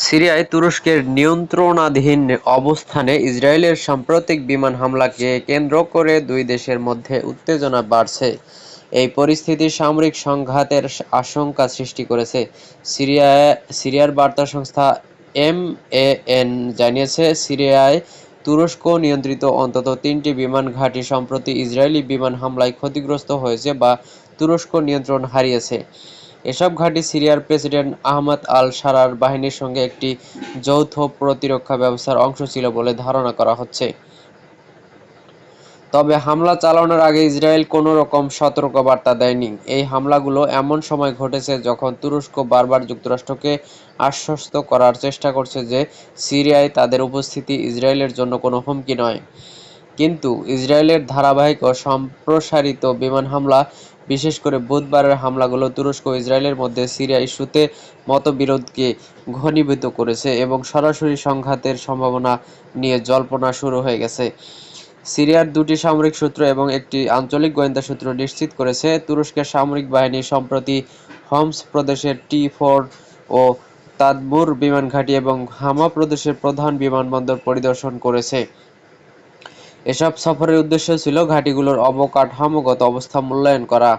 সিরিয়ায় তুরস্কের নিয়ন্ত্রণাধীন অবস্থানে ইসরায়েলের সাম্প্রতিক বিমান হামলাকে কেন্দ্র করে দুই দেশের মধ্যে উত্তেজনা বাড়ছে। এই পরিস্থিতি সামরিক সংঘাতের আশঙ্কা সৃষ্টি করেছে। সিরিয়ার বার্তা সংস্থা এমএএন জানিয়েছে, সিরিয়ায় তুরস্ক নিয়ন্ত্রিত অন্তত ৩টি বিমান ঘাঁটি সম্প্রতি ইসরায়েলি বিমান হামলায় ক্ষতিগ্রস্ত হয়েছে বা তুরস্ক নিয়ন্ত্রণ হারিয়েছে। এসব ঘাঁটি সিরিয়ার প্রেসিডেন্ট আহমদ আল-শারার বাহিনীর সঙ্গে একটি যৌথ প্রতিরক্ষা ব্যবস্থার অংশ ছিল বলে ধারণা করা হচ্ছে। তবে হামলা চালানোর আগে ইসরায়েল কোনো রকম সতর্কবার্তা দেয়নি। এই হামলাগুলো এমন সময় ঘটেছে যখন তুরস্ক বারবার যুক্তরাষ্ট্রকে আশ্বস্ত করার চেষ্টা করছে যে সিরিয়ায় তাদের উপস্থিতি ইসরায়েলের জন্য কোনো হুমকি নয়। কিন্তু ইসরায়েলের ধারাবাহিক ও সম্প্রসারিত বিমান হামলা, বিশেষ করে বুধবারের হামলাগুলো তুরস্ক ও ইসরায়েলের মধ্যে সিরিয়া ইস্যুতে মতবিরোধকে ঘনীভূত করেছে এবং সরাসরি সংঘাতের সম্ভাবনা নিয়ে জল্পনা শুরু হয়ে গেছে। সিরিয়ার দুটি সামরিক সূত্র এবং একটি আঞ্চলিক গোয়েন্দা সূত্র নিশ্চিত করেছে, তুরস্কের সামরিক বাহিনী সম্প্রতি হোমস প্রদেশের টি-4 ও তাদমুর বিমান ঘাঁটি এবং হামা প্রদেশের প্রধান বিমানবন্দর পরিদর্শন করেছে। এসব সফরের উদ্দেশ্য ছিল ঘাঁটিগুলোর অবকাঠামোগত অবস্থা মূল্যায়ন করা।